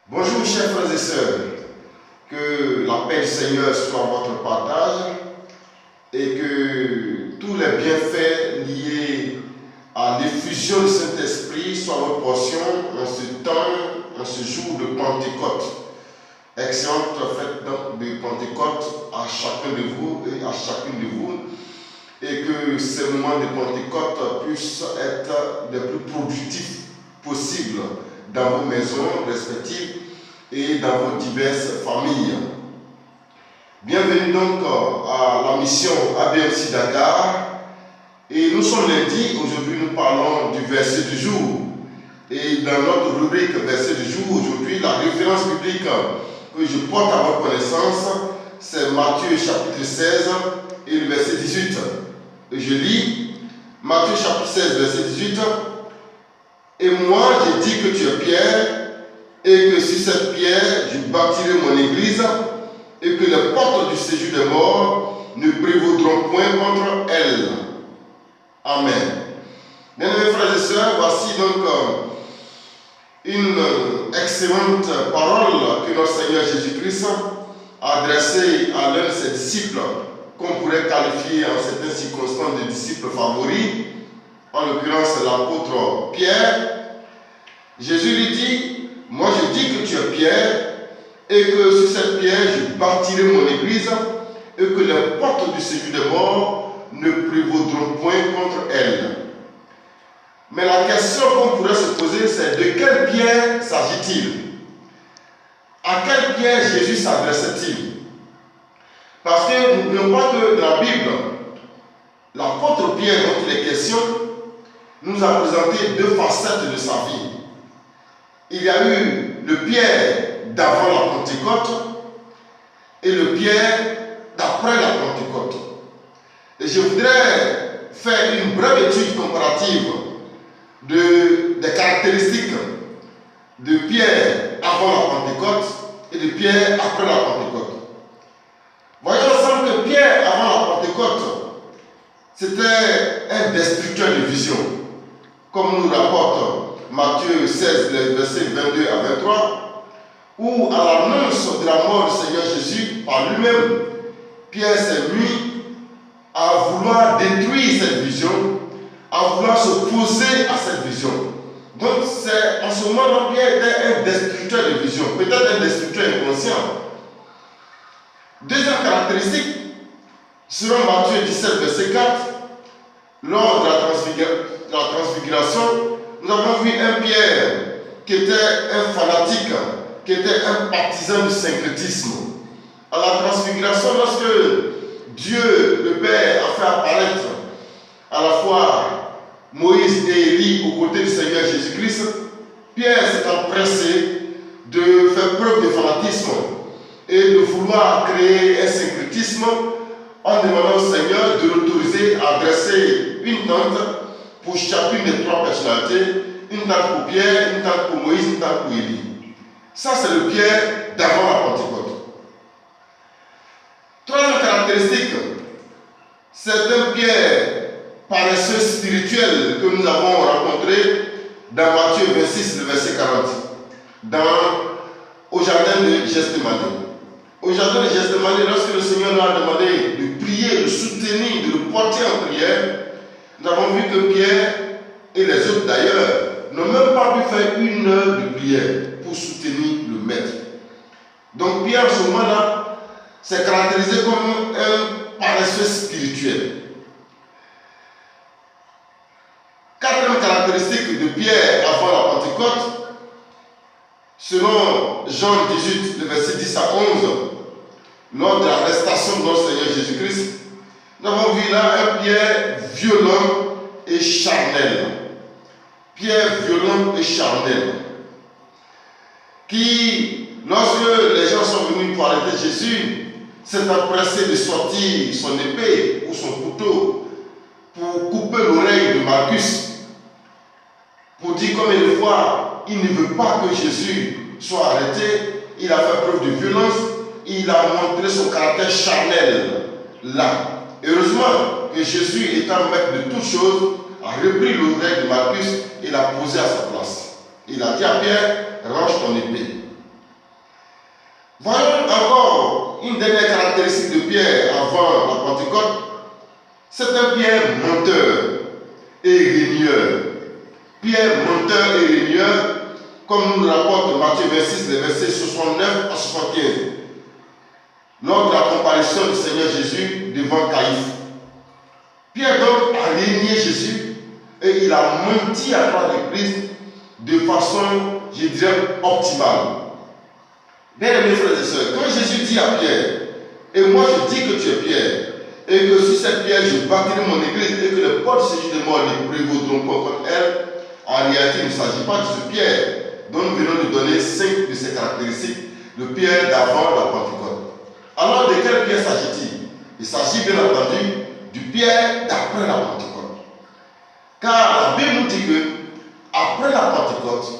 Bonjour chers frères et sœurs, que la paix du Seigneur soit votre partage et que tous les bienfaits liés à l'effusion du Saint-Esprit soient votre portion en ce temps, en ce jour de Pentecôte. Excellente fête de Pentecôte à chacun de vous et à chacune de vous, et que ces moments de Pentecôte puissent être les plus productifs possibles dans vos maisons respectives et dans vos diverses familles. Bienvenue donc à la mission ABMC Dakar. Et nous sommes lundi, aujourd'hui nous parlons du verset du jour. Et dans notre rubrique verset du jour, aujourd'hui la référence biblique que je porte à votre connaissance, c'est Matthieu chapitre 16 et le verset 18. Et je lis Matthieu chapitre 16, verset 18. Et moi j'ai dit que tu es Pierre, et que sur cette pierre je bâtirai mon église, et que les portes du séjour des morts ne prévaudront point contre elle. Amen. Bien-aimés frères et sœurs, voici donc une excellente parole que notre Seigneur Jésus-Christ a adressée à l'un de ses disciples, qu'on pourrait qualifier en certaines circonstances de disciples favoris, en l'occurrence l'apôtre Pierre. Jésus lui dit: moi je dis que tu es Pierre, et que sur cette pierre je bâtirai mon église, et que les portes du séjour des morts ne prévaudront point contre elle. Mais la question qu'on pourrait se poser, c'est de quelle pierre s'agit-il? À quelle pierre Jésus s'adressait-il? Parce que n'oublions pas que dans la Bible, l'apôtre Pierre dont il est question nous a présenté deux facettes de sa vie. Il y a eu le Pierre d'avant la Pentecôte et le Pierre d'après la Pentecôte. Et je voudrais faire une brève étude comparative des caractéristiques de Pierre avant la Pentecôte et de Pierre après la Pentecôte. Voyons ensemble que Pierre avant la Pentecôte, c'était un destructeur de vision, comme nous rapporte Matthieu 16, versets 22 à 23, où à l'annonce de la mort du Seigneur Jésus par lui-même, Pierre s'est mis à vouloir détruire cette vision, à vouloir s'opposer à cette vision. Donc c'est en ce moment-là Pierre était un destructeur de vision, peut-être un destructeur inconscient. Deuxième caractéristique, selon Matthieu 17, verset 4, lors de la transfiguration, nous avons vu un Pierre qui était un fanatique, qui était un partisan du syncrétisme. À la transfiguration, lorsque Dieu, le Père, a fait apparaître à la fois Moïse et Élie aux côtés du Seigneur Jésus-Christ, Pierre s'est empressé de faire preuve de fanatisme et de vouloir créer un syncrétisme en demandant au Seigneur de l'autoriser à dresser une tente pour chacune des trois personnalités, une tente pour Pierre, une tente pour Moïse, une tente pour Élie. Ça, c'est le Pierre d'avant la Pentecôte. Troisième caractéristique, c'est un Pierre paresseux spirituel que nous avons rencontré dans Matthieu 26, le verset 40, au jardin de Gethsémani. Au jardin de Gethsémani, lorsque le Seigneur nous a demandé de prier, de soutenir, de le porter en prière, nous avons vu que Pierre et les autres d'ailleurs n'ont même pas pu faire une heure de prière pour soutenir le Maître. Donc Pierre, à ce moment-là, s'est caractérisé comme un paresseux spirituel. Quatrième caractéristique de Pierre avant la Pentecôte, selon Jean 18, le verset 10 à 11, lors de l'arrestation de notre Seigneur Jésus-Christ, nous avons vu là un Pierre violent et charnel. Pierre violent et charnel. Qui, lorsque les gens sont venus pour arrêter Jésus, s'est empressé de sortir son épée ou son couteau pour couper l'oreille de Marcus. Pour dire combien de fois il ne veut pas que Jésus soit arrêté, il a fait preuve de violence, il a montré son caractère charnel là. Heureusement que Jésus, étant maître de toutes choses, a repris l'oreille de Marcus et l'a posé à sa place. Il a dit à Pierre: range ton épée. Voyons encore une dernière caractéristique de Pierre avant la Pentecôte. C'est un Pierre menteur et régneur. Pierre menteur et régneur, comme nous le rapporte Matthieu 26, les versets 69 à 75, lors de la comparaison du Seigneur Jésus devant Caïphe. Pierre donc a régné Jésus et il a menti à 3 reprises de façon, je dirais, optimale. Bien mes frères et sœurs, quand Jésus dit à Pierre, et moi je dis que tu es Pierre, et que sur cette pierre je bâtirai mon église, et que les portes du séjour de mort ne prévaudront pas contre elle, en réalité il ne s'agit pas de ce Pierre dont nous venons de donner 5 de ses caractéristiques, le Pierre d'avant la Pentecôte. Alors de quel Pierre s'agit-il? Il s'agit bien entendu du Pierre d'après la Pentecôte. Car la Bible nous dit que, après la Pentecôte,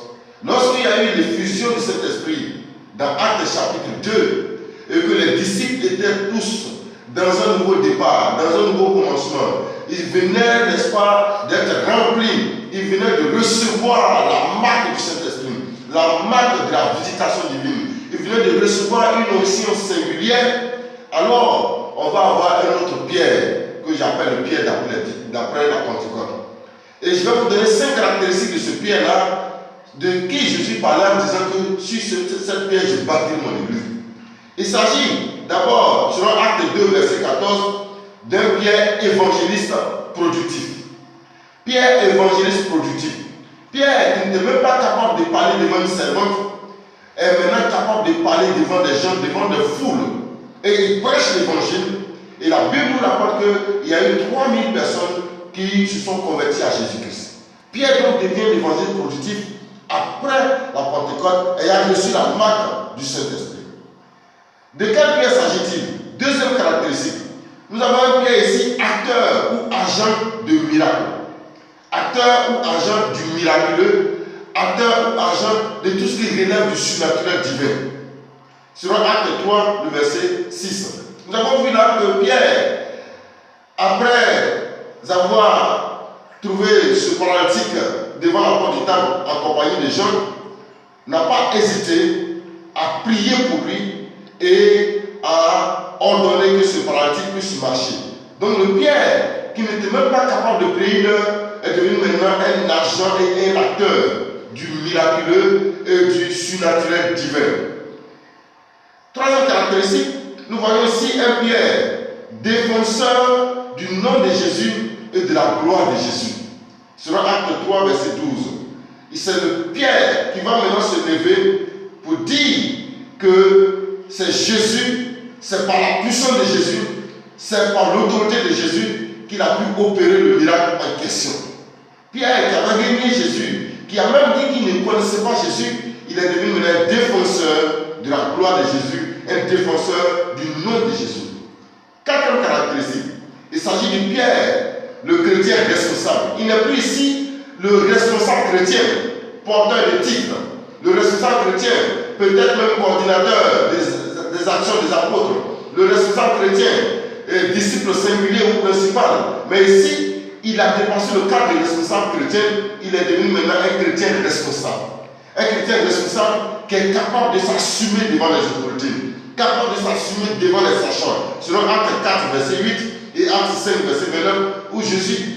lorsqu'il y a eu l'effusion de cet esprit dans Actes chapitre 2, et que les disciples étaient tous dans un nouveau départ, dans un nouveau commencement, ils venaient, n'est-ce pas, d'être remplis, ils venaient de recevoir la marque du Saint-Esprit, la marque de la visitation divine, ils venaient de recevoir une onction singulière. Alors, on va avoir un autre Pierre, que j'appelle le Pierre d'après la Pentecôte. Et je vais vous donner 5 caractéristiques de ce Pierre-là, de qui Jésus parlait en disant que sur cette pierre, je bâtirai mon église. Il s'agit d'abord, selon Acte 2, verset 14, d'un Pierre évangéliste productif. Pierre évangéliste productif. Pierre, qui n'était même pas capable de parler devant une servante, est maintenant capable de parler devant des gens, devant des foules. Et il prêche l'évangile. Et la Bible nous rapporte qu'il y a eu 3000 personnes qui se sont converties à Jésus-Christ. Pierre donc devient l'évangile productif après la Pentecôte, ayant reçu la marque du Saint-Esprit. De quel Pierre s'agit-il? Deuxième caractéristique. Nous avons un Pierre ici, acteur ou agent de miracle. Acteur ou agent du miraculeux, acteur ou agent de tout ce qui relève du surnaturel divin. Selon Acte 3, le verset 6. Nous avons vu là que Pierre, après avoir trouvé ce paralytique devant la porte du temple en compagnie des gens, n'a pas hésité à prier pour lui et à ordonner que ce paralytique puisse marcher. Donc le Pierre, qui n'était même pas capable de prier une heure, est devenu maintenant un agent et un acteur du miraculeux et du surnaturel divin. Troisième caractéristique, nous voyons ici un Pierre, défenseur du nom de Jésus et de la gloire de Jésus. Selon Acte 3, verset 12. C'est le Pierre qui va maintenant se lever pour dire que c'est Jésus, c'est par la puissance de Jésus, c'est par l'autorité de Jésus qu'il a pu opérer le miracle en question. Pierre qui avait régné Jésus, qui a même dit qu'il ne connaissait pas Jésus, il est devenu un défenseur de la gloire de Jésus, un défenseur du nom de Jésus. Quatrième caractéristique, il s'agit de Pierre, le chrétien responsable. Il n'est plus ici le responsable chrétien, porteur de titres. Le responsable chrétien, peut-être même coordinateur des actions des apôtres. Le responsable chrétien, disciple singulier ou principal. Mais ici, il a dépassé le cadre des responsables chrétiens. Il est devenu maintenant un chrétien responsable. Un chrétien responsable qui est capable de s'assumer devant les autorités, capable de s'assumer devant les sachants. Selon Acte 4, verset 8 et Acte 5, verset 29, où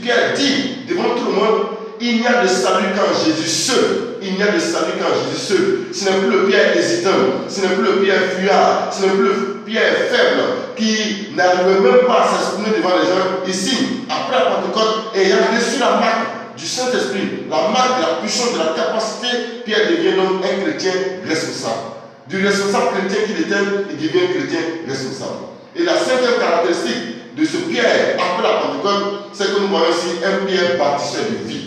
Pierre dit devant tout le monde, il n'y a de salut qu'en Jésus seul. Il n'y a de salut qu'en Jésus seul. Ce n'est plus le Pierre hésitant, ce n'est plus le Pierre fuyard, ce n'est plus le Pierre faible qui n'arrive même pas à s'exprimer devant les gens. Ici, après la Pentecôte, ayant reçu la marque du Saint-Esprit, la marque de la puissance, de la capacité, Pierre devient donc un chrétien responsable. Du responsable chrétien qu'il était, il devient un chrétien responsable. Et la cinquième caractéristique de ce Pierre après la Pentecôte, c'est que nous voyons ici un Pierre bâtisseur de vie.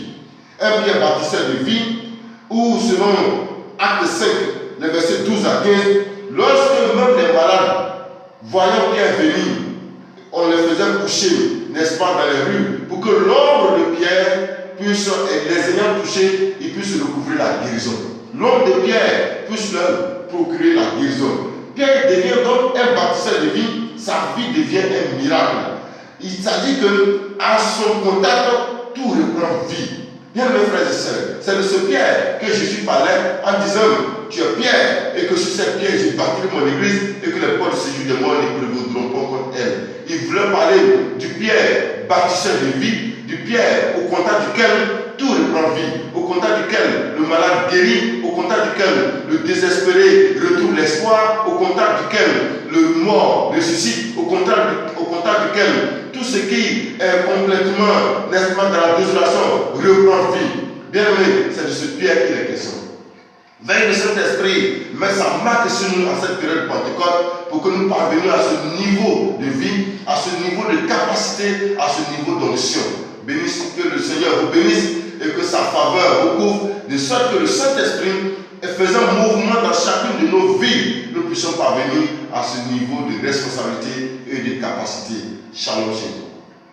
Un Pierre bâtisseur de vie, où selon Acte 5, les versets 12 à 15, lorsque même les malades, voyant Pierre venir, on les faisait coucher, n'est-ce pas, dans les rues, pour que l'ombre de Pierre puisse, les ayant touchés, ils puissent recouvrir la guérison. L'ombre de Pierre puisse leur procurer la guérison. Pierre devient donc un bâtisseur de vie, sa vie devient un miracle. Il s'agit qu'à son contact, tout reprend vie. Bien mes frères et sœurs, c'est de ce Pierre que Jésus parlait en disant, tu es Pierre, et que que sur cette pierre, je bâtirai mon église et que les portes du séjour des morts ne prévaudront pas contre elle. Il voulait parler du Pierre, bâtisseur de vie, du Pierre au contact duquel tout reprend vie, au contact duquel le malade guérit, au contact duquel le désespéré retrouve l'espoir, au contact duquel le mort ressuscite, au contact duquel tout ce qui est complètement, n'est-ce pas, dans la désolation reprend vie. Bien aimé, c'est de ce Pierre qu'il est question. Veille de Saint-Esprit met sa marque sur nous à cette période de Pentecôte pour que nous parvenions à ce niveau de vie, à ce niveau de capacité, à ce niveau d'onction. Bénisse, que le Seigneur vous bénisse et que sa faveur vous couvre, de sorte que le Saint-Esprit, faisant mouvement dans chacune de nos vies, nous puissions parvenir à ce niveau de responsabilité et de capacité. Shalom, shalom.